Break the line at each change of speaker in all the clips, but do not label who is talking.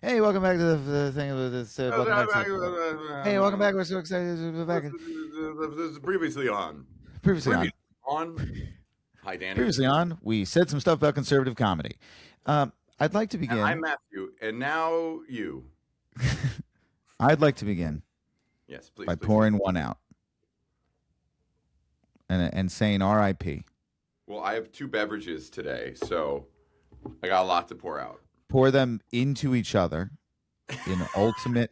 Hey, welcome back to the thing of this. Welcome back to. Hey, welcome back. We're so excited to be back.
This is previously on.
Previously
Previously
on.
on. Hi, Danny.
Previously on, we said some stuff about conservative comedy. I'd like to
And I'm
begin.
Matthew. And now you.
I'd like to begin
Yes, please,
by
please. Do.
pouring one out and saying R.I.P.
Well, I have two beverages today, so I got a lot to pour out.
Pour them into each other in ultimate.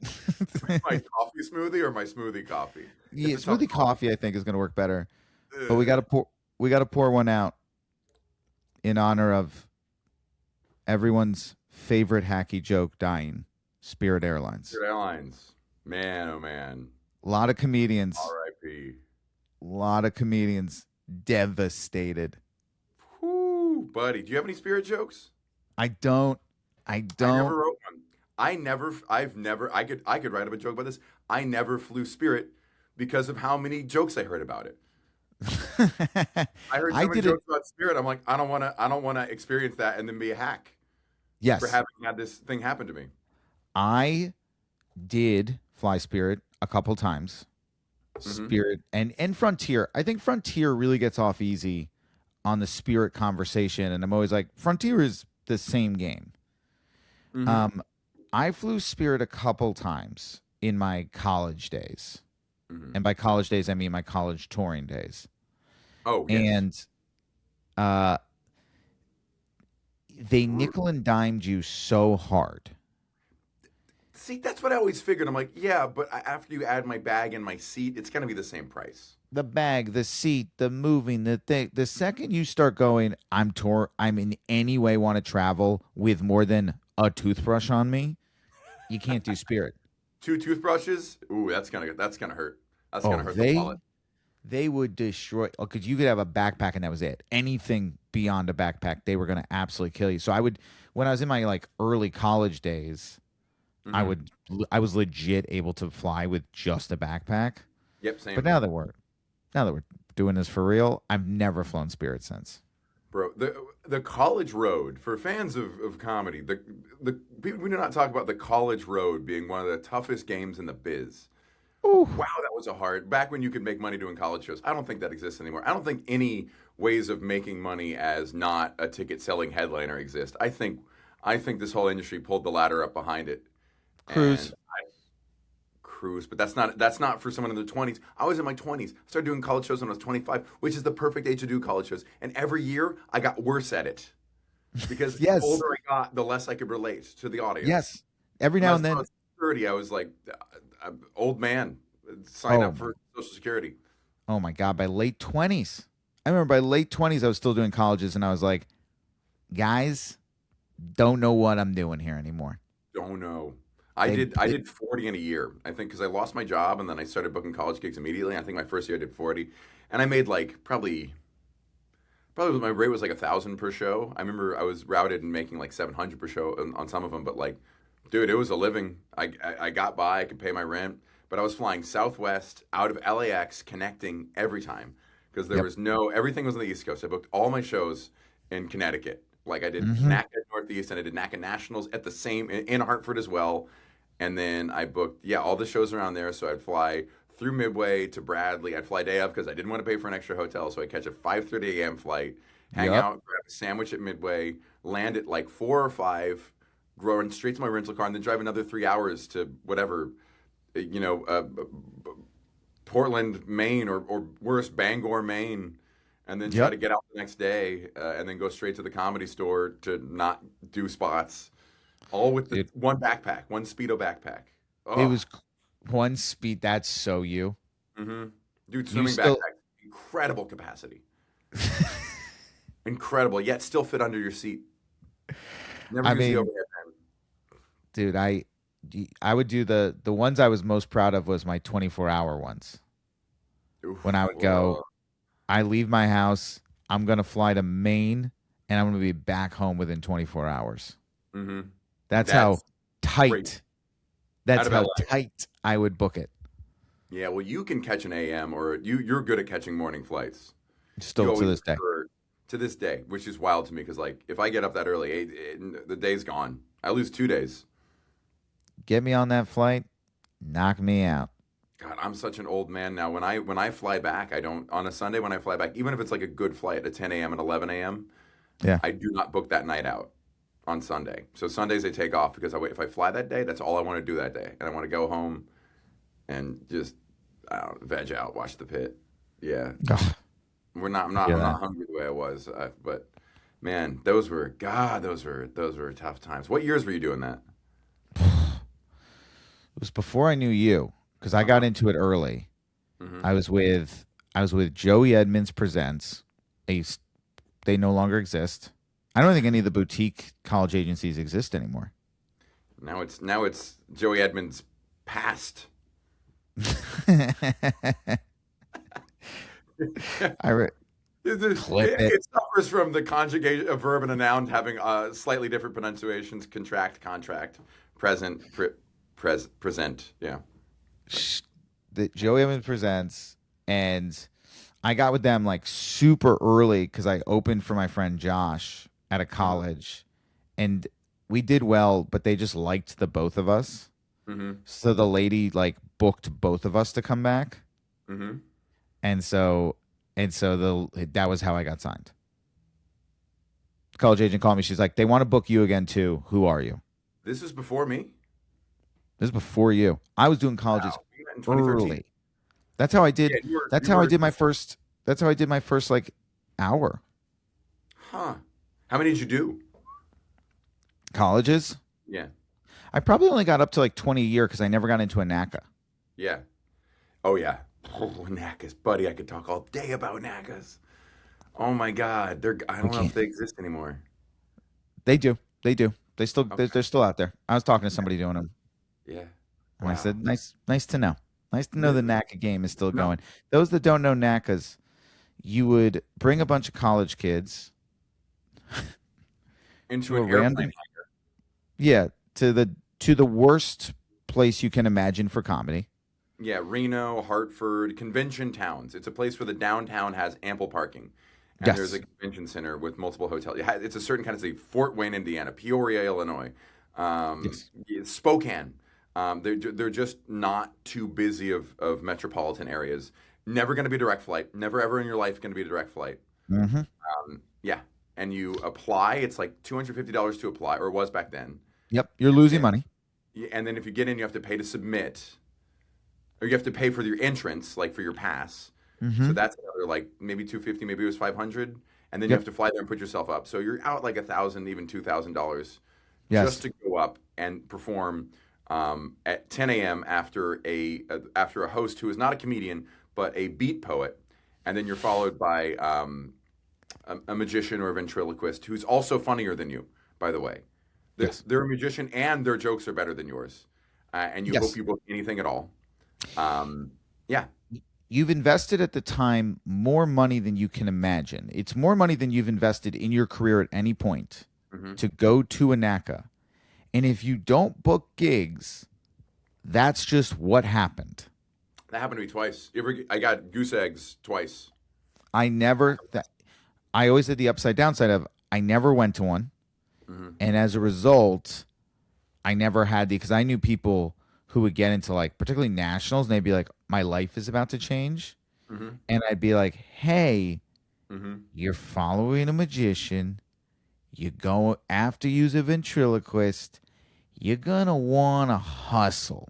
My coffee smoothie or my smoothie coffee?
Yeah,
It's a tough
smoothie
call.
coffee, I think, is going to work better. But we got to pour. We got to pour one out in honor of everyone's favorite hacky joke dying, Spirit Airlines.
Airlines. Man, oh man.
A lot of comedians.
R.I.P.
A lot of comedians devastated.
Whoo, buddy. Do you have any spirit jokes?
I don't.
I never wrote one. I could write up a joke about this. I never flew Spirit because of how many jokes I heard about it. I heard so many jokes about Spirit. I'm like, I don't want to experience that and then be a hack.
Yes.
For having had this thing happen to me.
I did fly Spirit a couple times. Spirit and Frontier. I think Frontier really gets off easy on the Spirit conversation, and I'm always like, Frontier is the same game. I flew Spirit a couple times in my college days. And by college days, I mean my college touring days.
Oh, yes.
And they nickel and dimed you so hard.
See, that's what I always figured. I'm like, yeah, but after you add my bag and my seat, it's going to be the same price.
The bag, the seat, the moving, the thing. The second you start going, I'm in any way want to travel with more than a toothbrush on me, you can't do Spirit.
2 toothbrushes? Ooh, that's gonna hurt. That's gonna hurt the wallet.
They would destroy. Because you could have a backpack and that was it. Anything beyond a backpack, they were gonna absolutely kill you. So when I was in my early college days, I was legit able to fly with just a backpack.
Yep, same.
But now that we're doing this for real, I've never flown Spirit since.
Bro, the college road, for fans of comedy, the people, we do not talk about the college road being one of the toughest games in the biz.
Ooh.
Wow, that was back when you could make money doing college shows. I don't think that exists anymore. I don't think any ways of making money as not a ticket selling headliner exist. I think this whole industry pulled the ladder up behind it. Cruise, but that's not for someone in their 20s. I was in my 20s. I started doing college shows when I was 25, which is the perfect age to do college shows. And every year I got worse at it because the older I got, the less I could relate to the audience.
Yes, every now and then.
When I was 30, I was like, old man, sign up for Social Security.
Oh my God! By late 20s, I remember by late 20s I was still doing colleges, and I was like, guys, don't know what I'm doing here anymore.
Don't know. I did 40 in a year, I think, because I lost my job and then I started booking college gigs immediately. I think my first year I did 40, and I made probably my rate was 1,000 per show. I remember I was routed and making 700 per show on some of them, but dude, it was a living. I got by, I could pay my rent, but I was flying Southwest out of LAX, connecting every time because there was everything was on the East Coast. I booked all my shows in Connecticut. I did NACA Northeast and I did NACA Nationals at the same in Hartford as well. And then I booked, all the shows around there. So I'd fly through Midway to Bradley. I'd fly day of because I didn't want to pay for an extra hotel. So I'd catch a 5:30 a.m. flight, hang out, grab a sandwich at Midway, land at 4 or 5, run straight to my rental car, and then drive another 3 hours to whatever, Portland, Maine, or worse, Bangor, Maine. And then try to get out the next day and then go straight to the Comedy Store to not do spots. All with the one backpack, one Speedo backpack. Oh.
It was one speed. That's so you.
Mm-hmm. Dude, swimming backpack. Incredible capacity. Incredible, yet still fit under your seat. Never use the overhead pen.
Dude, I would do the ones I was most proud of was my 24-hour ones. Oof, when I would go... I leave my house, I'm going to fly to Maine, and I'm going to be back home within 24 hours.
Mm-hmm.
That's how tight.
Great.
That's how tight I would book it.
Yeah, well, you can catch an AM, or you're good at catching morning flights.
Still to this day.
To this day, which is wild to me, because if I get up that early, the day's gone. I lose 2 days.
get me on that flight, knock me out.
God, I'm such an old man now. When I fly back, I don't on a Sunday when I fly back, even if it's like a good flight at 10 a.m. and 11 a.m.,
Yeah.
I do not book that night out on Sunday. So Sundays I take off because I wait. If I fly that day, that's all I want to do that day, and I want to go home and just I don't know, veg out, watch the pit. Yeah,
Ugh,
we're not. I'm
I
not.
hear
I'm not
that.
hungry the way I was. But man, those were God. Those were tough times. What years were you doing that?
It was before I knew you because I
Uh
got
huh.
into it early.
Hmm.
I was with I was with Joey Edmonds Presents. A s- they no longer exist. I don't think any of the boutique college agencies exist anymore.
Now it's Joey Edmonds past.
I re- clip it.
It suffers from the conjugation of verb and a noun having slightly different pronunciations: contract, contract, present, present. Yeah.
Sh- The Joey Edmonds Presents, and I got with them like super early because I opened for my friend Josh at a
Uh-huh.
college, and we did well, but they just liked the both of us.
Mm-hmm.
So the lady like booked both of us to come back,
Mm-hmm.
and the that was how I got signed. The college agent called me. She's like, "They want to book you again too. Who are you?"
This is before me.
This is before you. I was doing colleges
Wow. We met in 2013.
early. That's how I did.
Yeah, you were
That's
you
how I
were
did my first. That's how I did my first like hour
huh. How many did you do?
colleges.
Yeah.
I probably only got up to like 20 a year because I never got into a NACA.
Yeah. Oh yeah. Oh, NACAs, buddy. I could talk all day about NACAs. Oh my God. I
We
don't know if
can't.
they exist anymore.
They do. They do.
Okay.
They're still out there. I was talking to
Yeah.
somebody doing them,
Yeah.
and I
Wow.
said, Nice to know. Nice to know the
N-
NACA game is still
No.
going." Those that don't know NACAs, you would bring a bunch of college kids
Into
to a
an airplane.
random, yeah, to the worst place you can imagine for comedy.
Yeah, Reno, Hartford, convention towns. It's a place where the downtown has ample parking. And there's a
Yes.
convention center with multiple hotels. It's a certain kind of city. Fort Wayne, Indiana, Peoria, Illinois,
Yes.
yeah, Spokane. They're just not too busy of metropolitan areas. Never going to be a direct flight. Never ever in your life going to be a direct flight.
Hmm.
Yeah, and you apply. It's like $250 to apply, or it was back then.
Yep. You're
And
losing
then,
money.
and then if you get in, you have to pay to submit, or you have to pay for your entrance, like for your pass. So
Hmm.
that's another like maybe 250, maybe it was 500, and then you have
Yep.
to fly there and put yourself up. So you're out like 1,000, even $2,000 just
Yes.
to go up and perform at 10 a.m. after a host who is not a comedian but a beat poet, and then you're followed by a magician or a ventriloquist who's also funnier than you. By the way,
Yes.
they're a magician and their jokes are better than yours, and you hope
Yes.
you book anything at all. Um, yeah.
You've invested at the time more money than you can imagine. It's more money than you've invested in your career at any point
Hmm.
to go to a NACA. And if you don't book gigs, that's just what happened.
That happened to me twice. I got goose eggs twice.
I never that I always did the upside downside of I never went to one.
Hmm.
And as a result, I never had the because I knew people who would get into like particularly nationals and they'd be like, "My life is about to change."
Hmm.
And I'd be like, "Hey,
Hmm.
you're following a magician. You go after use a ventriloquist. You're gonna wanna hustle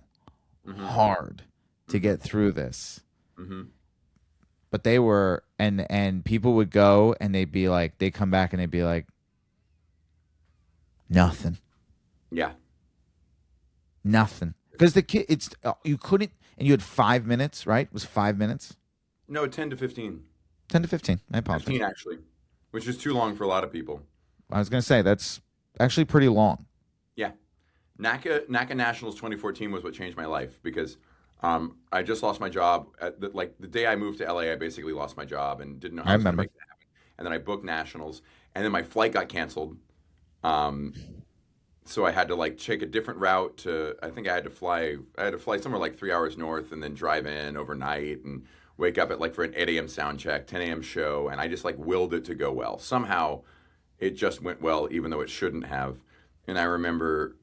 Hmm.
hard to
Hmm.
get through this."
Hmm.
But they were and people would go and they'd be like, they'd come back and they'd be like, nothing.
Yeah.
Nothing. Because the kid it's you couldn't and you had 5 minutes, right? It was 5 minutes?
No, 10 to 15.
10 to 15. I apologize.
15 actually, which is too long for a lot of people.
I was gonna say that's actually pretty long.
Yeah. NACA Nationals 2014 was what changed my life because I just lost my job like the day I moved to LA. I basically lost my job and didn't know how
I
I was going to
remember.
make it happen. And then I booked nationals, and then my flight got canceled. Um, so I had to like take a different route to. I think I had to fly somewhere like 3 hours north, and then drive in overnight and wake up at like for an 8 a.m. sound check, 10 a.m. show, and I just like willed it to go well. Somehow, it just went well, even though it shouldn't have. And I remember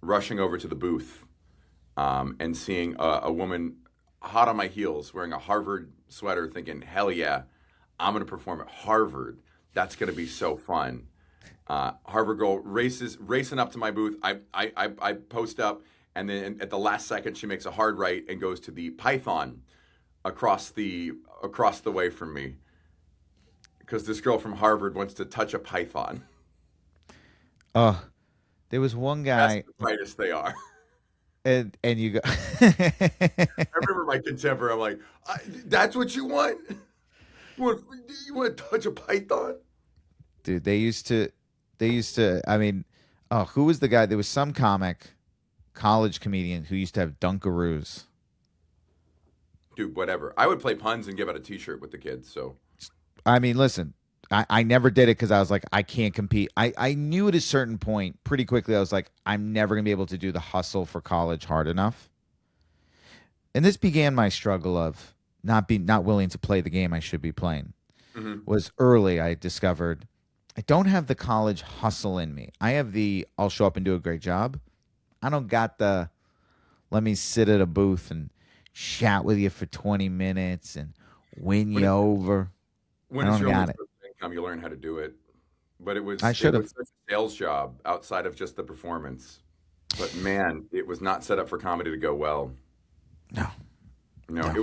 rushing over to the booth and seeing a woman hot on my heels wearing a Harvard sweater, thinking, hell yeah, I'm going to perform at Harvard. That's going to be so fun. Harvard girl racing up to my booth. I post up, and then at the last second, she makes a hard right and goes to the Python across the way from me because this girl from Harvard wants to touch a Python.
Oh, there was one
That's
guy,
the brightest they are.
and you go,
I remember my contemporary. I'm like, that's what you want? You want to touch a Python?
dude. They used to. I mean, oh, who was the guy? There was some comic, college comedian who used to have Dunkaroos.
Dude, whatever. I would play puns and give out a T-shirt with the kids. So
I mean, listen, I never did it because I was like, I can't compete. I knew at a certain point pretty quickly, I was like, I'm never going to be able to do the hustle for college hard enough. And this began my struggle of not willing to play the game I should be playing.
hmm
Was early I discovered I don't have the college hustle in me. I have the I'll show up and do a great job. I don't got the let me sit at a booth and chat with you for 20 minutes and win
when
you over. I
when it's
don't
your only
got it.
source of income, you learn how to do it. But
I
it
should have.
was such a sales job outside of just the performance. But man, it was not set up for comedy to go well.
No,
No,
no.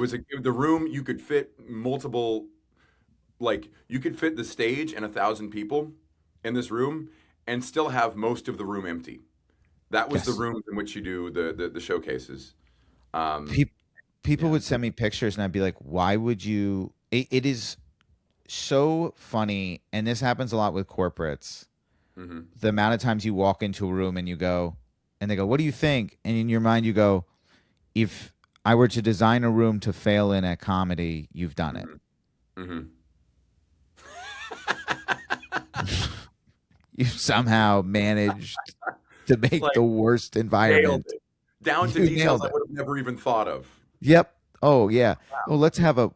the room you could fit multiple, like you could fit the stage and 1,000 people in this room and still have most of the room empty. That was the
Yes.
rooms in which you do the showcases. Um,
Pe- People
yeah.
would send me pictures and I'd be like, why would you? It is so funny. And this happens a lot with corporates.
hmm
The amount of times you walk into a room and you go, and they go, what do you think? And in your mind, you go, if I were to design a room to fail in at comedy, you've done it.
hmm hmm
You've somehow managed to make
Like
the worst
nailed
environment.
it down to
You
details
nailed
I
it.
would have never even thought of.
Yep. Oh yeah. Oh, let's have a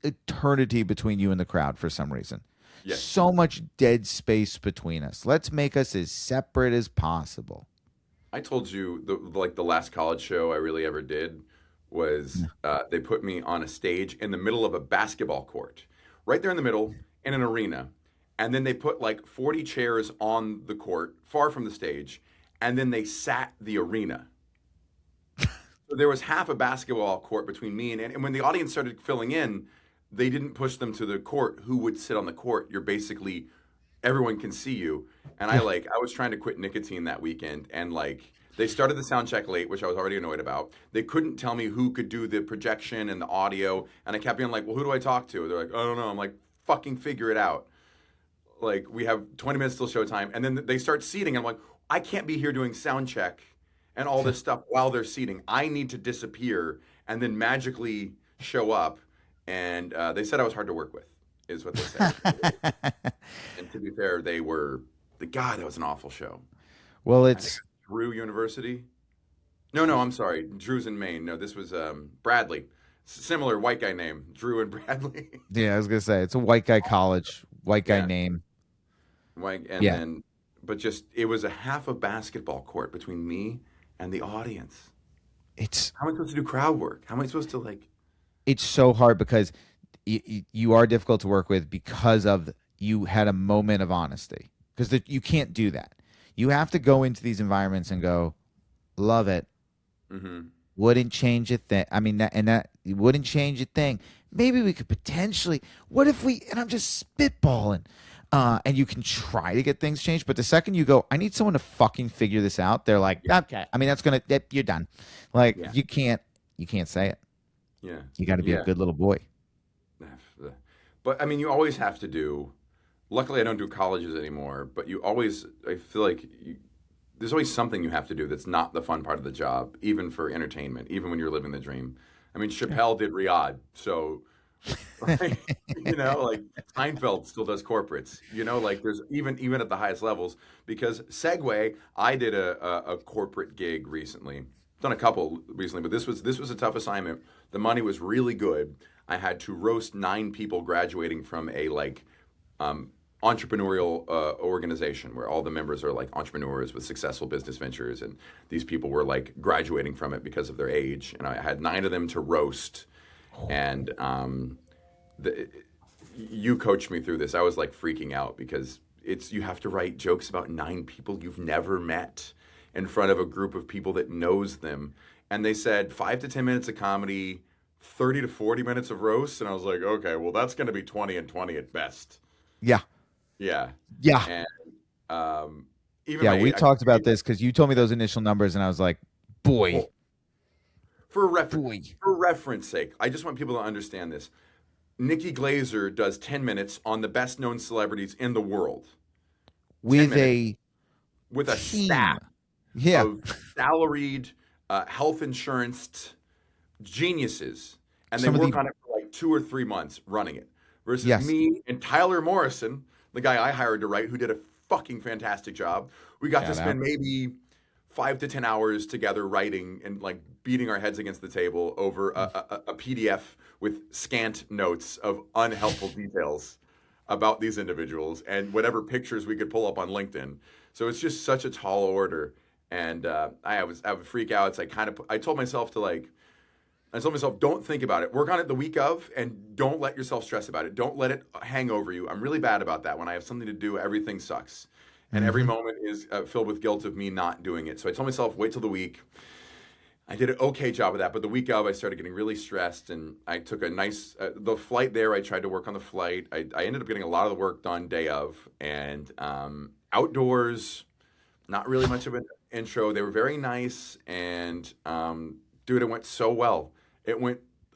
eternity between you and the crowd for some reason.
Yes,
So much dead space between us. Let's make us as separate as possible.
I told you the last college show I really ever did was they put me on a stage in the middle of a basketball court, right there in the middle in an arena, and then they put like 40 chairs on the court, far from the stage, and then they sat the arena. So there was half a basketball court between me and when the audience started filling in, they didn't push them to the court. Who would sit on the court? You're basically everyone can see you. And
Yeah.
I was trying to quit nicotine that weekend, and like they started the sound check late, which I was already annoyed about. They couldn't tell me who could do the projection and the audio, and I kept being like, "Well, who do I talk to?" They're like, "I don't know." I'm like, "Fucking figure it out." Like we have 20 minutes till showtime, and then they start seating. I'm like, I can't be here doing sound check and all this stuff while they're seating. I need to disappear and then magically show up. And they said I was hard to work with, is what they said. And to be fair, they were the God. That was an awful show.
Well,
I think
it's
Drew University. No, no, I'm sorry. Drew's in Maine. No, this was Bradley. Similar white guy name, Drew and Bradley.
yeah, I was gonna say it's a white guy college, white guy
Yeah,
name.
white, and
Yeah,
then, but just it was a half a basketball court between me and the audience.
it's
How am I supposed to do crowd work? How am I supposed to like?
it's so hard because you are difficult to work with because of you had a moment of honesty because you can't do that. You have to go into these environments and go, love it.
hmm
Wouldn't change a thing. I mean, that wouldn't change a thing. Maybe we could potentially. What if we? And I'm just spitballing. And you can try to get things changed, but the second you go, I need someone to fucking figure this out. They're like,
Yeah,
okay. I mean, you're done. Like
yeah,
you can't say it.
yeah,
You got to be a
yeah.
good little boy.
But I mean, you always have to do. Luckily, I don't do colleges anymore. But you always, I feel like there's always something you have to do that's not the fun part of the job, even for entertainment, even when you're living the dream. I mean, Chappelle did Riyadh, so like, like Seinfeld still does corporates. Like there's even at the highest levels because Segway, I did a corporate gig recently. Done a couple recently, but this was a tough assignment. The money was really good. I had to roast 9 people graduating from a like entrepreneurial organization where all the members are like entrepreneurs with successful business ventures, and these people were like graduating from it because of their age. And I had 9 of them to roast, and the, you coached me through this. I was like freaking out because you have to write jokes about 9 people you've never met in front of a group of people that knows them. And they said 5 to 10 minutes of comedy, 30 to 40 minutes of roast. And I was like, okay, well, that's going to be 20 and 20 at best.
Yeah.
Yeah.
Yeah.
And even
Yeah, we talked about this because you told me those initial numbers, and I was like, boy.
Well, for reference sake, I just want people to understand this. Nikki Glazer does 10 minutes on the best known celebrities in the world.
With
a
team.
Staff
Yeah.
of salaried, health insurance geniuses. And they work on it for like 2 or 3 months running it. Versus me and Tyler Morrison, the guy I hired to write, who did a fucking fantastic job. We got to spend maybe 5 to 10 hours together writing and like beating our heads against the table over a PDF with scant notes of unhelpful details about these individuals and whatever pictures we could pull up on LinkedIn. So it's just such a tall order. And I would freak out. It's like I told myself, don't think about it. Work on it the week of, and don't let yourself stress about it. Don't let it hang over you. I'm really bad about that. When I have something to do, everything sucks. And every moment is filled with guilt of me not doing it. So I told myself, wait till the week. I did an okay job of that. But the week of, I started getting really stressed. And I took the flight there, I tried to work on the flight. I ended up getting a lot of the work done day of. And outdoors, not really much of an intro. They were very nice. And dude, it went so well.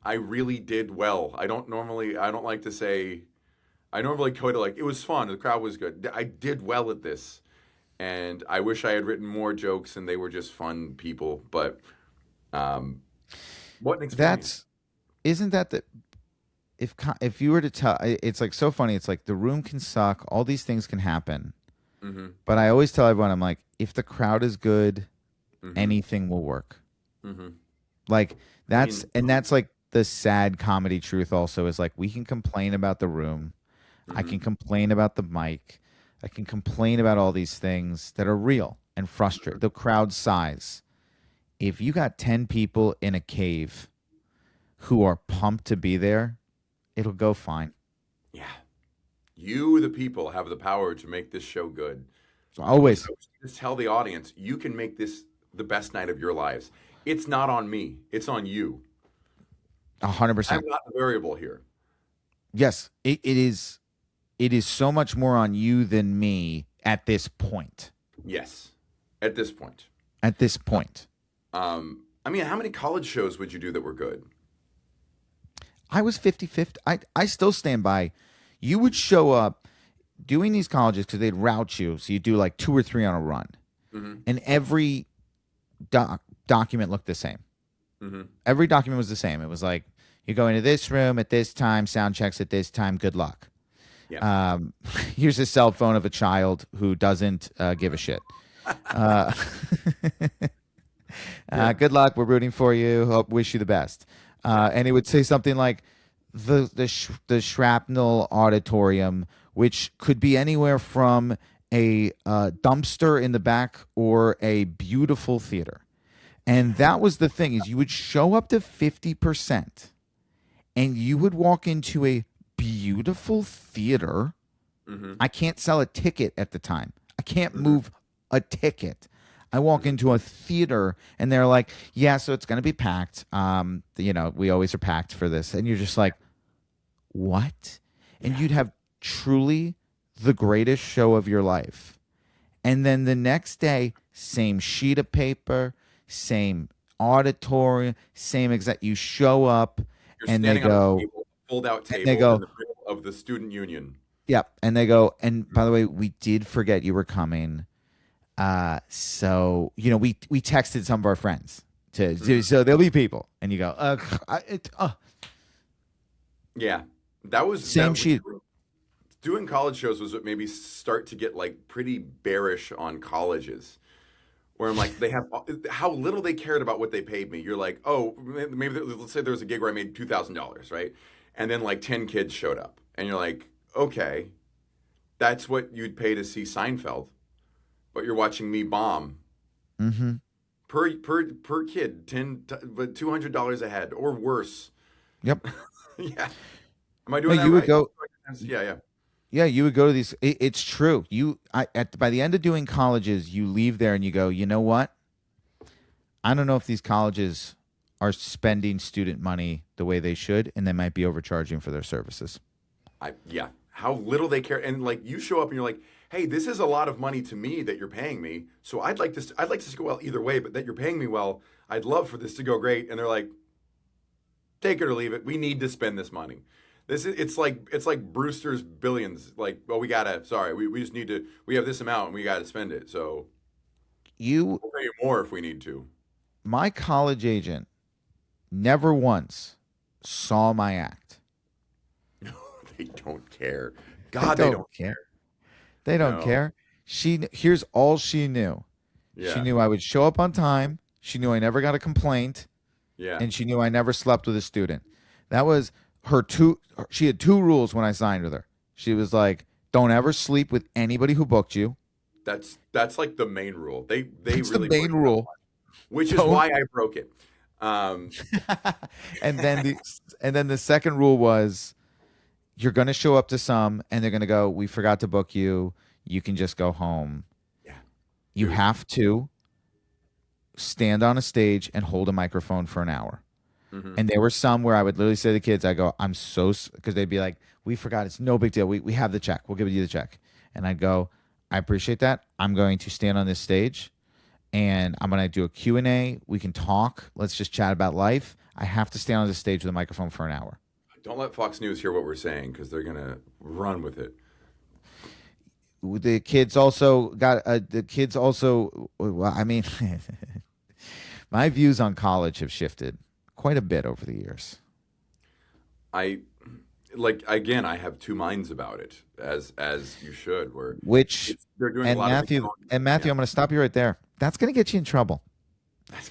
I really did well. I normally go to like, it was fun. The crowd was good. I did well at this. And I wish I had written more jokes and they were just fun people. But what an experience.
Isn't that the, if you were to tell, it's like so funny. It's like the room can suck. All these things can happen. Mm-hmm. But I always tell everyone, I'm like, if the crowd is good, anything will work. Mm-hmm. Like that's like the sad comedy truth also is like, we can complain about the room. I can complain about the mic. I can complain about all these things that are real and frustrating. The crowd size. If you got 10 people in a cave who are pumped to be there, it'll go fine.
Yeah. You, the people, have the power to make this show good.
So always.
Just tell the audience, you can make this the best night of your lives. It's not on me. It's on you.
100%.
I'm not the variable here.
Yes, it is. It is so much more on you than me at this point.
Yes, at this point.
At this point.
I mean, how many college shows would you do that were good?
I was 50-50. I still stand by. You would show up doing these colleges because they'd route you. So you do like 2 or 3 on a run. Mm-hmm. And every document looked the same. Mm-hmm. Every document was the same. It was like, you go into this room at this time, sound checks at this time, good luck. Yeah. Here's a cell phone of a child who doesn't give a shit. Good luck. We're rooting for you. Hope, wish you the best. And it would say something like the Shrapnel Auditorium, which could be anywhere from a dumpster in the back or a beautiful theater. And that was the thing, is you would show up to 50% and you would walk into a beautiful theater. Mm-hmm. I can't sell a ticket at the time. I can't move a ticket. I walk into a theater and they're like, yeah, so it's going to be packed. We always are packed for this. And you're just like, what? And you'd have truly the greatest show of your life. And then the next day, same sheet of paper, same auditorium, same exact. You show up and they go,
fold-out table in the middle of the student union.
Yep. And they go, and by the way, we did forget you were coming. So, we texted some of our friends so there'll be people. And you go,
yeah, that was
same sheet.
Doing college shows was what made me start to get like pretty bearish on colleges, where I'm like, they have how little they cared about what they paid me. You're like, oh, maybe let's say there was a gig where I made $2,000, right? And then like 10 kids showed up, and you're like, okay, That's what you'd pay to see Seinfeld, but you're watching me bomb
Mm-hmm.
per kid, but $200 a head or worse.
Yep.
Yeah, am I
No,
doing that
you would
right?
go.
Yeah, yeah.
Yeah, you would go to these. It's true. By the end of doing colleges, you leave there and you go, you know what? I don't know if these colleges are spending student money the way they should, and they might be overcharging for their services.
Yeah, how little they care. And like you show up and you're like, "Hey, this is a lot of money to me that you're paying me. So I'd like this to go well either way, but that you're paying me well, I'd love for this to go great." And they're like, "Take it or leave it. We need to spend this money." It's like Brewster's billions. Like, well, we just need to we have this amount and we got to spend it. So
You,
we'll pay you more if we need to.
my college agent, never once saw my act.
They don't care.
They
God, they
don't
don't
care.
care.
They don't
No.
care. Here's all she knew. She
Yeah.
knew I would show up on time. She knew I never got a complaint,
Yeah.
and she knew I never slept with a student. That was her two. She had two rules when I signed with her. She was like, "Don't ever sleep with anybody who booked you."
That's like the main rule. They
That's the
really
main
break it up,
rule.
which is
Don't.
why I broke it. Um,
and then the second rule was, you're going to show up to some, and they're going to go, "We forgot to book you. You can just go home."
yeah,
You
dude.
have to stand on a stage and hold a microphone for an hour.
Hmm.
And there were some where I would literally say to the kids, I go, "I'm so," because they'd be like, "We forgot. It's no big deal. We have the check. We'll give you the check." And I'd go, "I appreciate that. I'm going to stand on this stage and I'm going to do a Q&A. We can talk. Let's just chat about life. I have to stand on this stage with a microphone for an hour."
Don't let Fox News hear what we're saying because they're gonna run with it.
The kids also got, well, I mean, my views on college have shifted quite a bit over the years.
I like again. I have two minds about it, as you should. Where
Which,
they're doing a
and
lot of
Matthew, and Matthew,
yeah.
I'm going to stop you right there. That's going to get you in trouble.
That's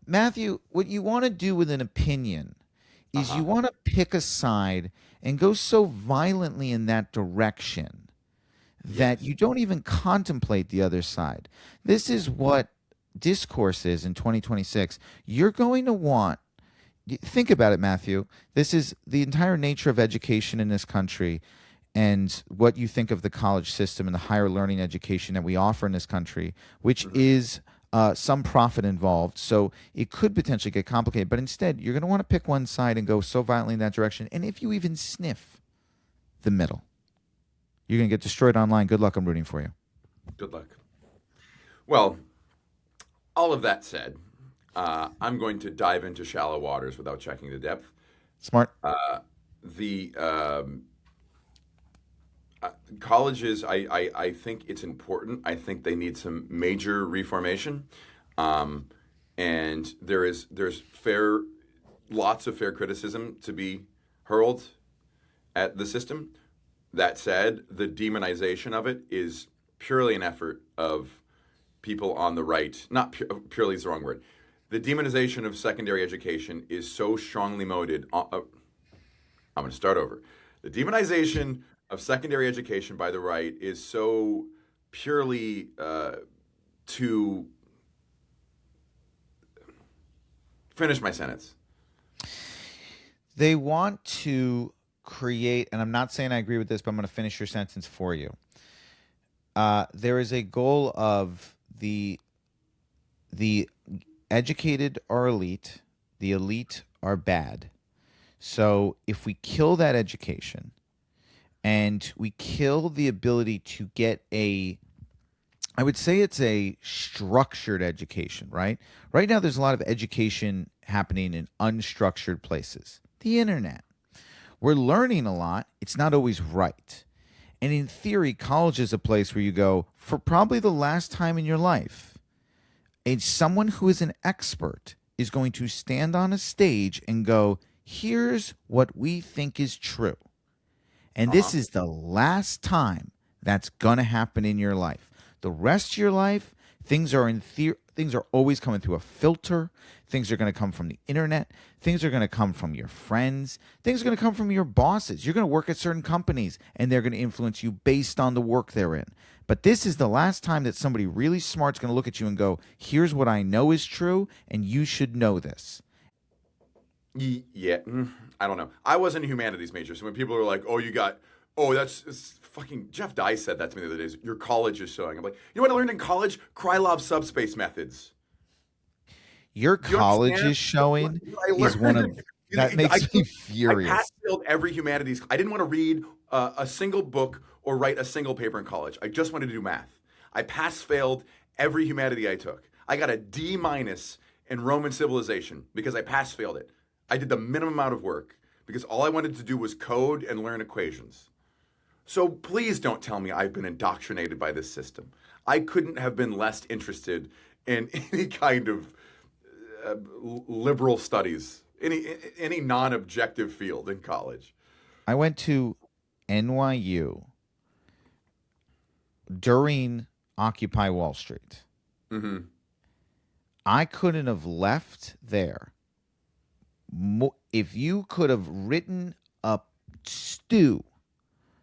Matthew, what you want to do with an opinion is you
uh-huh.
want to pick a side and go so violently in that direction that
Yes.
you don't even contemplate the other side. This is what discourse is in 2026. You're going to want, think about it, Matthew. This is the entire nature of education in this country and what you think of the college system and the higher learning education that we offer in this country, which
Mhm.
is some profit involved. So it could potentially get complicated. But instead, you're going to want to pick one side and go so violently in that direction. And if you even sniff the middle, you're going to get destroyed online. Good luck. I'm rooting for you.
Good luck. Well, all of that said, I'm going to dive into shallow waters without checking the depth.
Smart.
The colleges, I think it's important. I think they need some major reformation, um, and there's lots of fair criticism to be hurled at the system. That said, the demonization of it is purely an effort of people on the right. Not purely is the wrong word. The demonization of secondary education is so strongly molded. I'm going to start over. The demonization of secondary education by the right is so purely to finish my sentence.
They want to create, and I'm not saying I agree with this, but I'm going to finish your sentence for you. There is a goal of the educated are elite, the elite are bad. So if we kill that education and we kill the ability to get I would say it's a structured education, right? Right now, there's a lot of education happening in unstructured places. The internet. We're learning a lot. It's not always right. And in theory, college is a place where you go for probably the last time in your life. And someone who is an expert is going to stand on a stage and go, "Here's what we think is true." And
Uh-huh.
this is the last time that's going to happen in your life. The rest of your life, Things are always coming through a filter. Things are going to come from the internet. Things are going to come from your friends. Things are going to come from your bosses. You're going to work at certain companies and they're going to influence you based on the work they're in. But this is the last time that somebody really smart's going to look at you and go, "Here's what I know is true and you should know this."
Yeah, I don't know. I wasn't a humanities major, so when people are like, "Oh, that's it's fucking," Jeff Dye said that to me the other day. Your college is showing. I'm like, you know what I learned in college? Krylov subspace methods.
Your
Do you
college
understand?
is showing
I
is one of
learned.
that
I,
makes me
I
furious.
passed failed every humanities. I didn't want to read a single book or write a single paper in college. I just wanted to do math. I pass failed every humanity I took. I got a D minus in Roman civilization because I pass failed it. I did the minimum amount of work because all I wanted to do was code and learn equations. So please don't tell me I've been indoctrinated by this system. I couldn't have been less interested in any kind of liberal studies, any non-objective field in college.
I went to NYU during Occupy Wall Street.
Mm-hmm.
I couldn't have left there. If you could have written a stew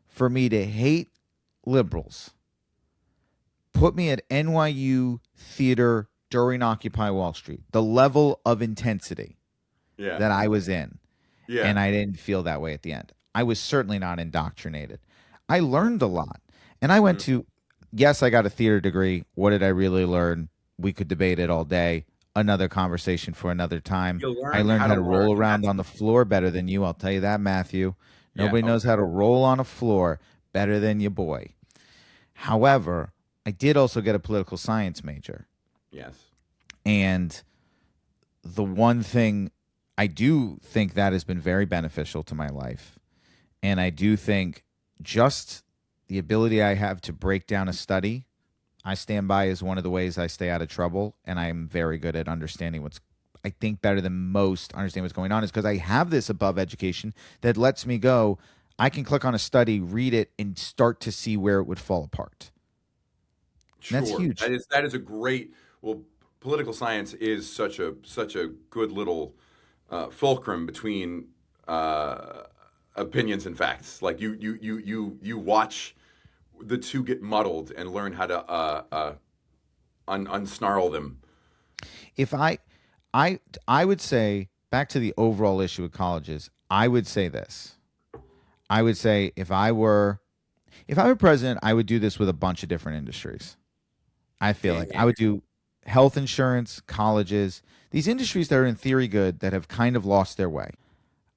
for me to hate liberals, put me at NYU theater during Occupy Wall Street, the level of intensity
Yeah.
that I was in,
Yeah.
and I didn't feel that way at the end. I was certainly not indoctrinated. I learned a lot. And I went to, yes, I got a theater degree. What did I really learn? We could debate it all day. Another conversation for another time. I learned how to roll around on the floor better than you. I'll tell you that, Matthew. Nobody knows how to roll on a floor better than you, boy. However, I did also get a political science major.
Yes.
And the one thing I do think that has been very beneficial to my life. And I do think just the ability I have to break down a study, I stand by as one of the ways I stay out of trouble. And I'm very good at understanding I think better than most understand what's going on, is because I have this above education that lets me go. I can click on a study, read it, and start to see where it would fall apart.
Sure.
That's huge.
That is a great. Well, political science is such a good little fulcrum between opinions and facts. Like you watch the two get muddled and learn how to unsnarl them.
If I would say, back to the overall issue with colleges, I would say this. I would say if I were president, I would do this with a bunch of different industries. I feel like I would do health insurance, colleges, these industries that are in theory good that have kind of lost their way.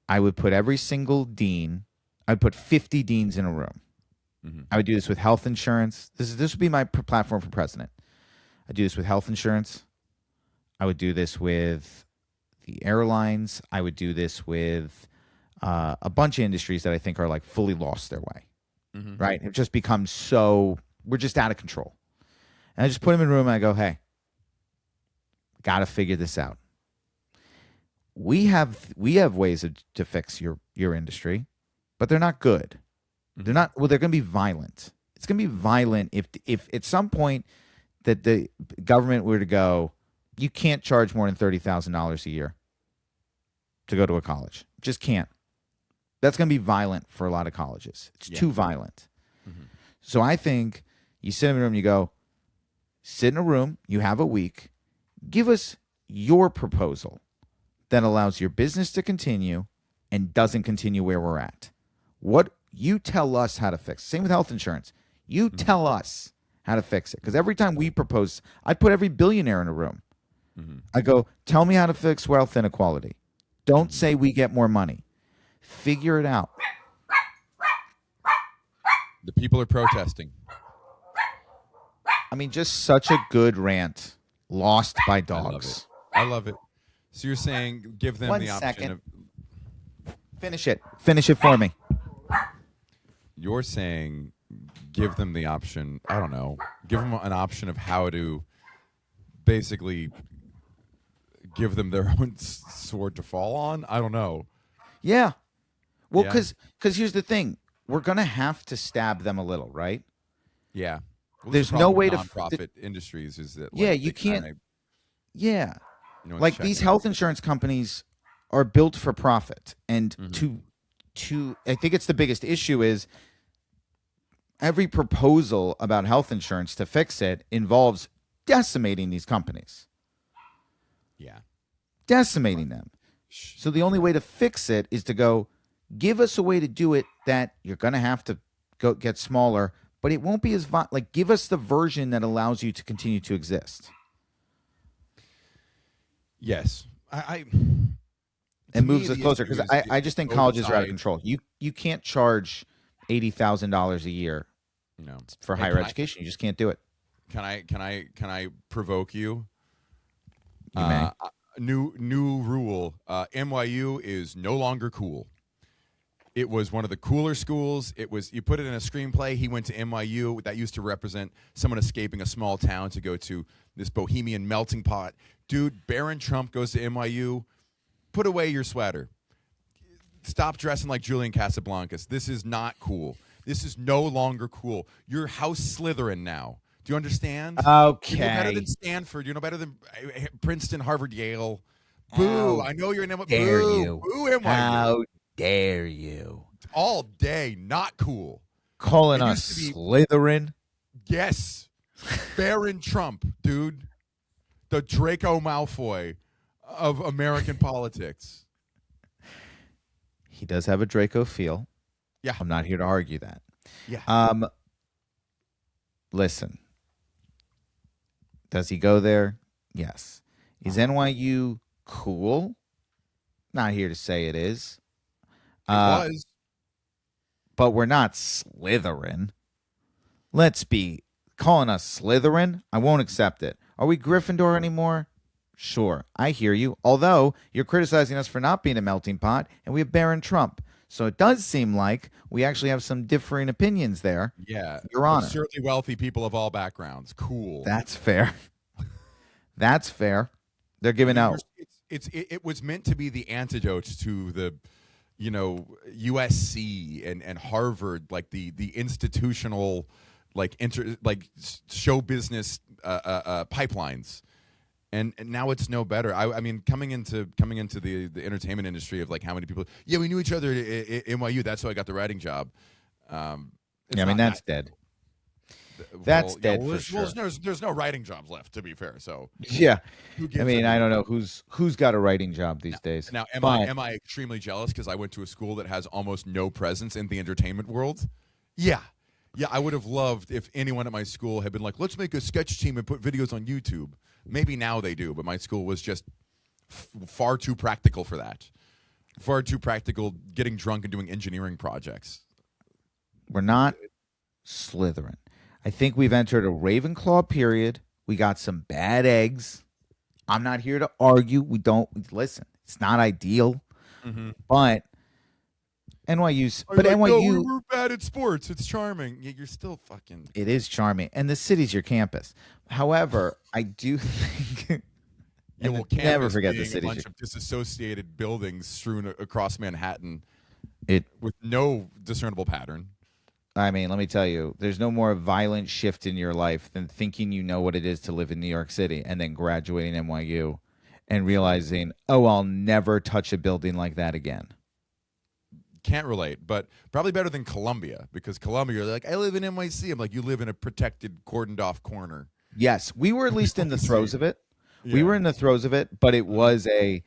I would put every single dean, I'd put 50 deans in a room. Mm-hmm. I would do this with health insurance. This would be my platform for president. I'd do this with health insurance. I would do this with the airlines. I would do this with a bunch of industries that I think are like fully lost their way, right? It just becomes we're just out of control. And I just put them in a room and I go, hey, got to figure this out. We have ways to fix your industry, but they're not good. They're not. Well, they're going to be violent. It's going to be violent if at some point that the government were to go, you can't charge more than $30,000 a year to go to a college. Just can't. That's going to be violent for a lot of colleges. It's too violent. Mm-hmm. So I think you sit in a room, you go, sit in a room, you have a week, give us your proposal that allows your business to continue and doesn't continue where we're at. What you tell us how to fix. Same with health insurance. You tell us how to fix it. Because every time we propose, I put every billionaire in a room. Mm-hmm. I go, tell me how to fix wealth inequality. Don't say we get more money. Figure it out.
The people are protesting.
I mean, just such a good rant. Lost by dogs.
I love it. So you're saying give them the option of...
Finish it. Finish it for me.
You're saying give them the option, I don't know, give them an option of how to basically give them their own sword to fall on? I don't know.
Yeah. Well, because here's the thing. We're going to have to stab them a little, right?
Yeah. Well, this is
There's
the
no
problem
way
with
to.
nonprofit industries is that
Yeah,
like
you
they
can't.
kinda,
Yeah,
no one's
like these
checking.
health insurance companies are built for profit, and
Mm-hmm.
to I think it's the biggest issue is every proposal about health insurance to fix it involves decimating these companies,
Yeah.
decimating them. So the only way to fix it is to go give us a way to do it that you're going to have to go get smaller, but it won't be as like give us the version that allows you to continue to exist
Yes. I to
and
me
moves us
the
closer
issue
because
is
I just think
both
colleges are out of
sides,
control. You can't charge $80,000 a year
you know.
for
Hey,
higher education. You just can't do it.
can I provoke you?
You may.
New rule. NYU is no longer cool. It was one of the cooler schools. It was, you put it in a screenplay. He went to NYU. That used to represent someone escaping a small town to go to this bohemian melting pot. Dude, Barron Trump goes to NYU. Put away your sweater. Stop dressing like Julian Casablancas. This is not cool. This is no longer cool. You're House Slytherin now. Do you understand? You know better
Okay.
than Stanford. You know better than Princeton, Harvard, Yale. Boo!
How
I know you're in NYU.
dare
Boo!
you?
Boo! NYU.
How dare you?
All day, not cool.
Calling
It
us
used to be-
Slytherin?
Yes, Barron Trump, dude, the Draco Malfoy of American politics.
He does have a Draco feel.
Yeah,
I'm not here to argue that.
yeah.
Listen. Does he go there? Yes. Is NYU cool? Not here to say it is.
It was.
But we're not Slytherin. Let's be calling us Slytherin. I won't accept it. Are we Gryffindor anymore? Sure, I hear you. Although you're criticizing us for not being a melting pot, and we have Barron Trump. So it does seem like we actually have some differing opinions there.
Yeah,
Your Honor.
absurdly wealthy people of all backgrounds. Cool.
That's fair. That's fair. They're giving out.
It was meant to be the antidote to the, you know, USC and Harvard, like the institutional, like show business pipelines. And now it's no better. I mean, coming into the entertainment industry of like how many people, yeah, we knew each other at NYU. That's how I got the writing job.
Yeah, I mean, that's dead. That's dead for sure.
There's no writing jobs left, to be fair. So
Yeah.
who gives
I mean,
a-
I don't know who's got a writing job these days.
Now, am
But-
I extremely jealous because I went to a school that has almost no presence in the entertainment world? Yeah. Yeah, I would have loved if anyone at my school had been like, let's make a sketch team and put videos on YouTube. Maybe now they do, but my school was just far too practical for that. Far too practical, getting drunk and doing engineering projects.
We're not Slytherin. I think we've entered a Ravenclaw period. We got some bad eggs. I'm not here to argue. We don't listen. It's not ideal, but NYU's. But
Like,
NYU,
no, we're bad at sports. It's charming. Yeah, you're still fucking.
it is charming, and the city's your campus. However, I do think.
Yeah, well,
never
campus
forget
being
the city's
a bunch of disassociated buildings strewn across Manhattan
It.
with no discernible pattern.
I mean, let me tell you, there's no more violent shift in your life than thinking you know what it is to live in New York City and then graduating NYU and realizing, oh, I'll never touch a building like that again.
Can't relate, but probably better than Columbia, because Columbia, you're like, I live in NYC. I'm like, you live in a protected, cordoned off corner.
Yes, we were at least in the throes of it. We
Yeah.
were in the throes of it, but it was a,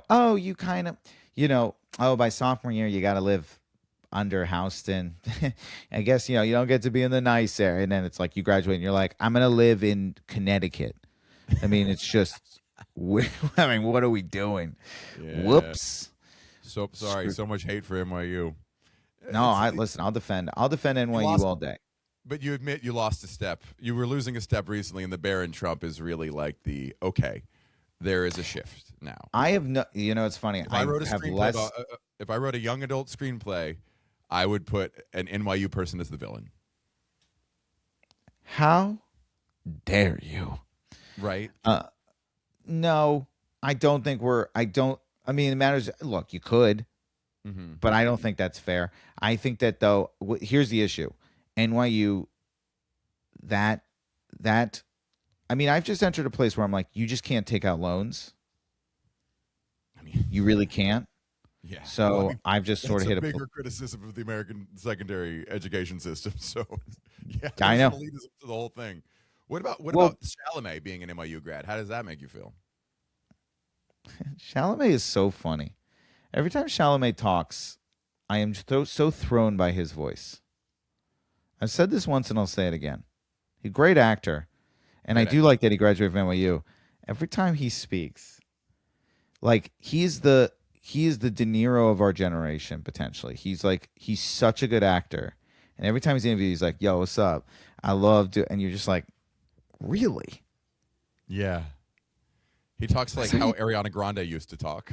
oh, you kind of, by sophomore year, you got to live under Houston. I guess, you don't get to be in the nice area. And then it's like you graduate and you're like, I'm going to live in Connecticut. I mean, it's just, I mean, what are we doing?
Yeah.
Whoops.
So sorry, so much hate for NYU.
No, listen, I'll defend NYU
lost-
all day.
But you admit you lost a step. You were losing a step recently, and the Barron Trump is really like okay, there is a shift now.
I have no, it's funny.
If I wrote a
have
screenplay,
less.
if I wrote a young adult screenplay, I would put an NYU person as the villain.
How dare you?
Right?
No, I don't think I mean, it matters. Look, you could, but I don't think that's fair. I think that, though, here's the issue. NYU, that that I mean, I've just entered a place where I'm like, you just can't take out loans.
I mean,
You really can't.
yeah.
So
Well, I mean,
I've just sort
that's
of
a
hit
bigger criticism of the American secondary education system. So, yeah,
I
there's
know.
an elitism to the whole thing. What about
Well,
Chalamet being an NYU grad? How does that make you feel?
Chalamet is so funny. Every time Chalamet talks, I am so thrown by his voice. I've said this once and I'll say it again. He's a great actor, and I
Great
do
actor.
like that he graduated from NYU. Every time he speaks, like he's the De Niro of our generation potentially. He's such a good actor, and every time he's interviewed, he's like, "Yo, what's up? I love do," and you're just like, "Really?"
Yeah. He talks like how Ariana Grande used to talk.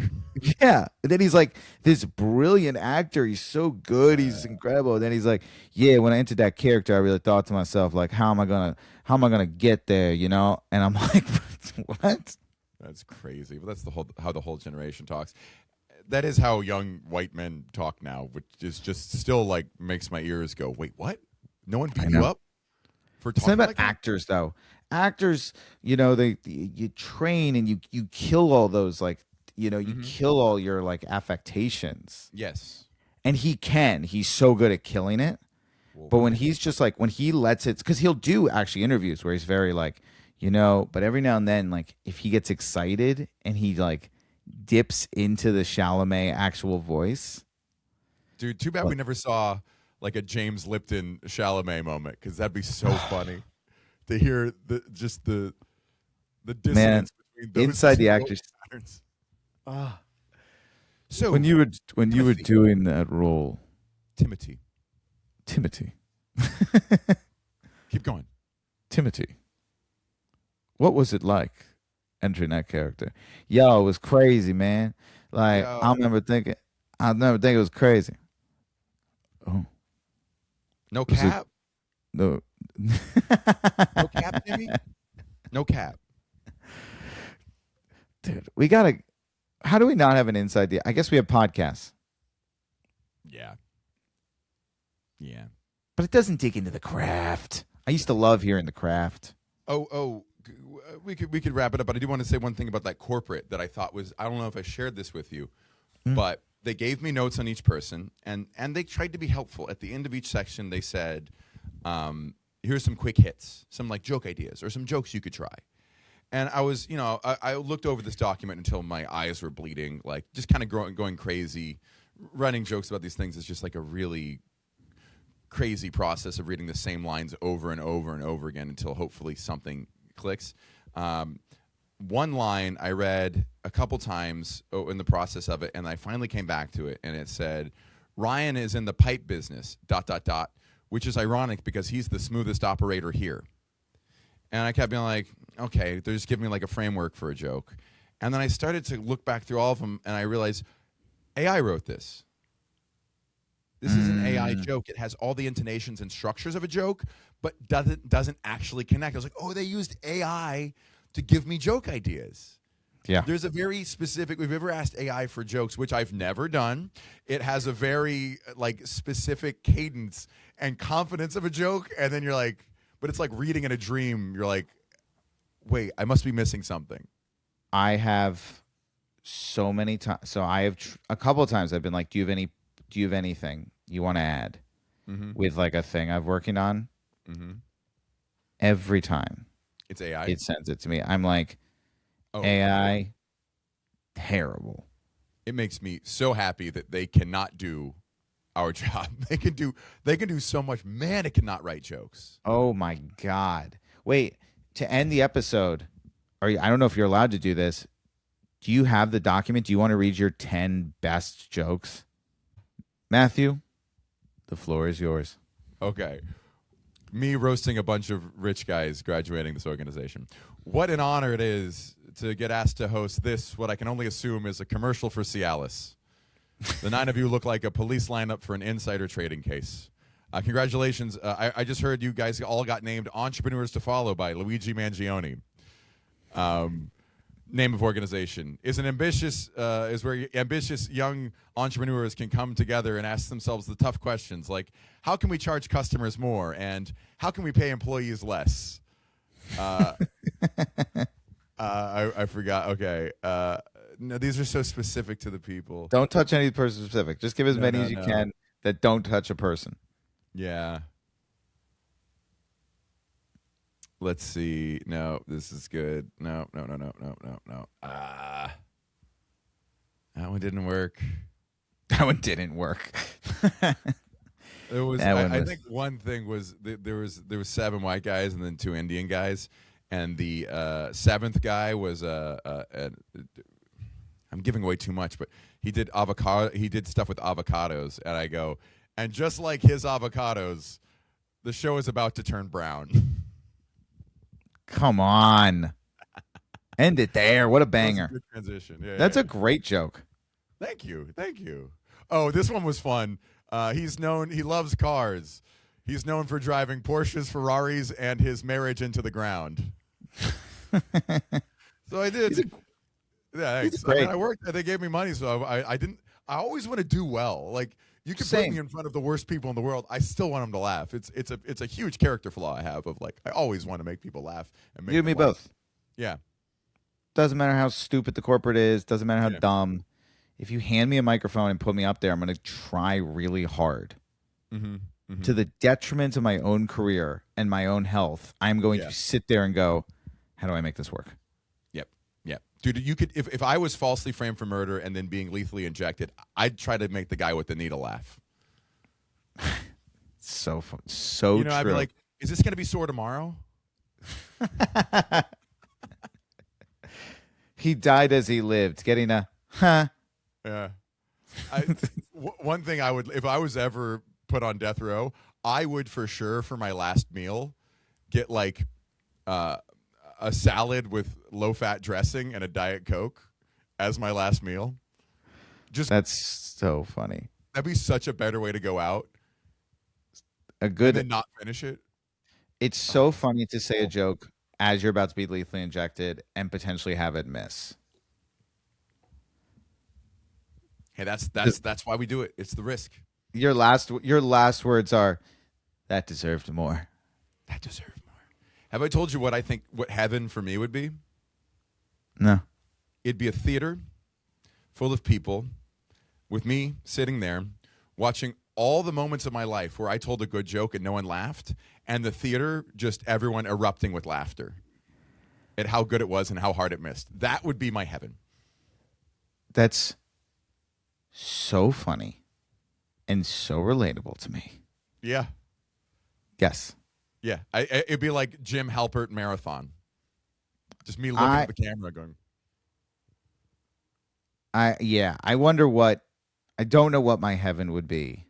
Yeah. And then he's like this brilliant actor. He's so good. He's incredible. And then he's like, yeah, when I entered that character, I really thought to myself, like, how am I gonna get there, you know? And I'm like, what?
That's crazy. But that's how the whole generation talks. That is how young white men talk now, which is just still like makes my ears go, wait, what? No one beat you up for
It's
talking
not about
like that?
actors though. Actors, you train and you kill all those like, you kill all your like affectations.
Yes.
And he's so good at killing it.
Well,
But when he's just like when he lets it, because he'll do actually interviews where he's very like, but every now and then, like if he gets excited and he like dips into the Chalamet actual voice,
dude, too bad we never saw like a James Lipton Chalamet moment, because that'd be so funny to hear the dissonance between those
inside
two
the
voice
actors.
patterns. So
When you were
Timothy.
doing that role,
Timothy, keep going.
Timothy, what was it like entering that character? Yo, it was crazy, man. Like
Yo.
I remember thinking it was crazy. Oh
No
Was it-
cap.
no.
No cap, Timmy. No cap.
Dude, we gotta. How do we not have an inside deal? I guess we have podcasts,
Yeah. Yeah.
but it doesn't dig into the craft. I used to love hearing the craft.
We could wrap it up, but I do want to say one thing about that corporate that I thought was, I don't know if I shared this with you, but they gave me notes on each person, and they tried to be helpful. At the end of each section, they said, here's some quick hits, some like joke ideas or some jokes you could try. And I was, I looked over this document until my eyes were bleeding, like just kind of going crazy. Writing jokes about these things is just like a really crazy process of reading the same lines over and over and over again until hopefully something clicks. One line I read a couple times in the process of it, and I finally came back to it, and it said, Ryan is in the pipe business, ... which is ironic because he's the smoothest operator here. And I kept being like, okay, they're just giving me like a framework for a joke. And then I started to look back through all of them, and I realized AI wrote this. This is an AI joke. It has all the intonations and structures of a joke, but doesn't actually connect. I was like, oh, they used AI to give me joke ideas.
Yeah.
There's a very specific, we've ever asked AI for jokes, which I've never done. It has a very like specific cadence and confidence of a joke. And then you're like, but it's like reading in a dream. You're like, wait, I must be missing something.
I have so many times. So I have a couple of times I've been like, do you have anything you want to add with like a thing I'm working on? Every time
It's AI.
it sends it to me, I'm like,
Oh,
AI, terrible.
it makes me so happy that they cannot do our job. They can do so much. Man, it cannot write jokes.
Oh my God. Wait, to end the episode, I don't know if you're allowed to do this. Do you have the document? Do you want to read your 10 best jokes? Matthew, the floor is yours.
Okay. Me roasting a bunch of rich guys graduating this organization. What an honor it is to get asked to host this, what I can only assume is a commercial for Cialis. The 9 of you look like a police lineup for an insider trading case. Congratulations. I just heard you guys all got named Entrepreneurs to Follow by Luigi Mangione. name of organization is where ambitious young entrepreneurs can come together and ask themselves the tough questions like, how can we charge customers more, and how can we pay employees less? I forgot. Okay. No, these are so specific to the people.
Don't touch any person specific. Just give as many as you can that don't touch a person.
Yeah. Let's see. No, this is good. No. That one didn't work.
That one didn't work.
There was. I think one thing was there was 7 white guys and then 2 Indian guys, and the 7th guy was I'm giving away too much, but he did avocado. He did stuff with avocados, and I go, and just like his avocados, the show is about to turn brown.
Come on. End it there. What a banger.
Good transition. Yeah,
That's a great joke.
Thank you. Oh, this one was fun. He loves cars. He's known for driving Porsches, Ferraris, and his marriage into the ground. So I did. Yeah, thanks. I worked. They gave me money, so I didn't. I always want to do well. Like, you can put me in front of the worst people in the world. I still want them to laugh. It's a huge character flaw I have of, like, I always want to make people laugh. And make
you and me both.
Yeah.
Doesn't matter how stupid the corporate is. Doesn't matter how dumb. If you hand me a microphone and put me up there, I'm going to try really hard. To the detriment of my own career and my own health. I'm going to sit there and go, how do I make this work?
Yep. Dude, you could if I was falsely framed for murder and then being lethally injected, I'd try to make the guy with the needle laugh.
So fun. So true.
I'd be like, is this going to be sore tomorrow?
He died as he lived, getting a huh.
Yeah. One thing I would, if I was ever put on death row, I would for sure for my last meal get like a salad with low-fat dressing and a Diet Coke as my last meal.
That's so funny.
That'd be such a better way to go out.
And then
not finish it.
It's so funny to say a joke as you're about to be lethally injected and potentially have it miss.
Hey, that's why we do it. It's the risk.
Your last words are, that deserved more.
That deserved more. Have I told you what I think what heaven for me would be?
No.
It'd be a theater full of people with me sitting there watching all the moments of my life where I told a good joke and no one laughed, and the theater just everyone erupting with laughter at how good it was and how hard it missed. That would be my heaven.
That's so funny and so relatable to me.
Yeah.
Yes.
Yeah. It'd be like Jim Halpert marathon. Just me looking at the camera going.
I wonder I don't know what my heaven would be.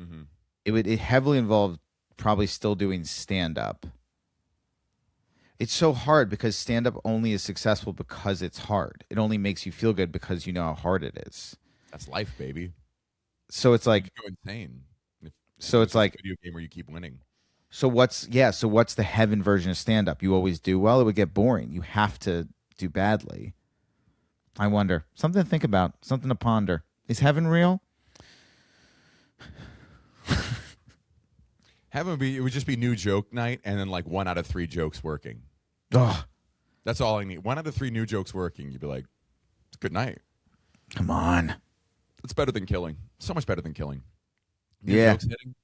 Mm-hmm. It heavily involve probably still doing stand-up. It's so hard because stand-up only is successful because it's hard. It only makes you feel good because you know how hard it is.
That's life, baby.
So it's like
you go insane.
So it's like
a video game where you keep winning.
So what's the heaven version of stand-up? You always do well. It would get boring. You have to do badly. I wonder. Something to think about. Something to ponder. Is heaven real?
Heaven would just be new joke night and then like 1 out of 3 jokes working.
Ugh.
That's all I need. 1 out of 3 new jokes working. You'd be like, it's a good night.
Come on.
It's better than killing. So much better than killing.
New jokes hitting.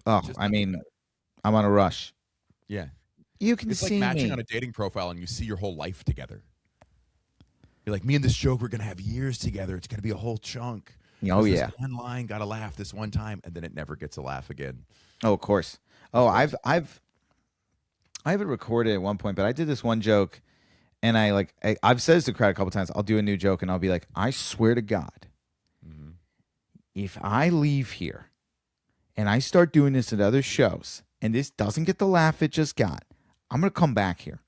Oh, I mean, I'm on a rush.
Yeah.
You can
it's
see
like matching
me
on a dating profile and you see your whole life together. You're like, me and this joke, we're going to have years together. It's going to be a whole chunk.
Oh, yeah.
This one line, got to laugh this one time, and then it never gets a laugh again.
Oh, of course. Oh, I haven't recorded at one point, but I did this one joke, and I've said this to the crowd a couple times. I'll do a new joke, and I'll be like, I swear to God, if I leave here and I start doing this at other shows, and this doesn't get the laugh it just got, I'm going to come back here.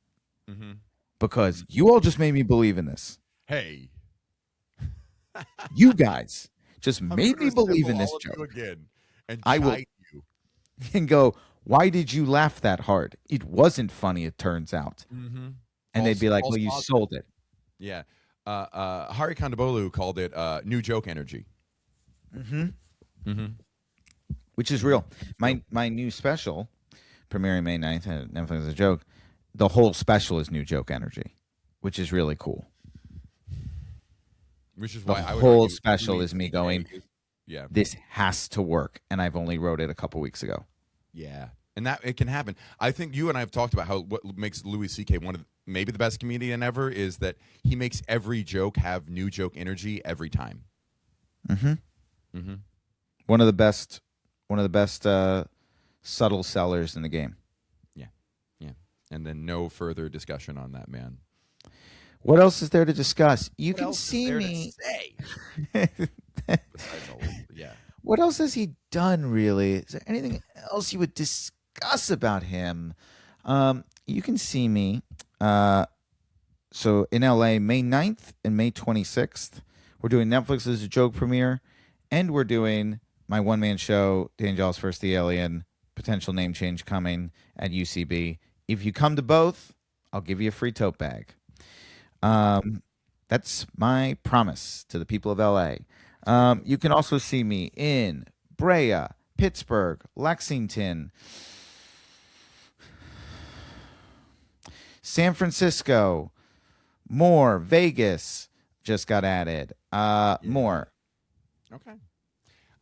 Because you all just made me believe in this.
Hey.
You guys just made me believe in this joke.
Again and
I will
you.
And go, why did you laugh that hard? It wasn't funny, it turns out. And they'd be like, well, you sold it.
Yeah. Hari Kondabolu called it new joke energy.
Which is real. My new special, premiering May 9th at Netflix as a joke, the whole special is new joke energy, which is really cool.
Which is
The
why I would
whole
argue
special
Louis
is me
CK
going,
yeah.
this has to work. And I've only wrote it a couple weeks ago.
Yeah. And that it can happen. I think you and I have talked about how what makes Louis C.K. one of maybe the best comedian ever is that he makes every joke have new joke energy every time.
One of the best subtle sellers in the game.
Yeah. Yeah. And then no further discussion on that man.
What else is there to discuss? You
What
can
else is
see
there to
me.
say? Besides all yeah.
What else has he done, really? Is there anything else you would discuss about him? You can see me. So in LA, May 9th and May 26th, we're doing Netflix as a joke premiere, and we're doing my one-man show, Dan Jolles vs. the Alien, potential name change coming at UCB. If you come to both, I'll give you a free tote bag. That's my promise to the people of LA. You can also see me in Brea, Pittsburgh, Lexington, San Francisco, more, Vegas just got added. More.
Okay.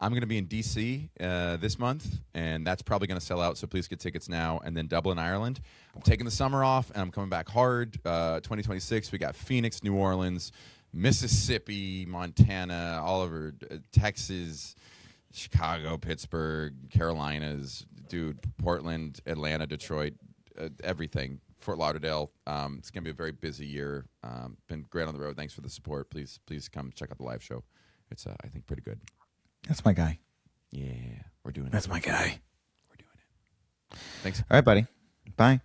I'm going to be in D.C. This month, and that's probably going to sell out, so please get tickets now. And then Dublin, Ireland. I'm taking the summer off, and I'm coming back hard. 2026, we got Phoenix, New Orleans, Mississippi, Montana, all over Texas, Chicago, Pittsburgh, Carolinas, dude, Portland, Atlanta, Detroit, everything. Fort Lauderdale. It's going to be a very busy year. Been great on the road. Thanks for the support. Please come check out the live show. It's, I think, pretty good.
That's my guy.
Yeah, we're doing it.
That's my guy.
We're doing it. Thanks.
All right, buddy. Bye.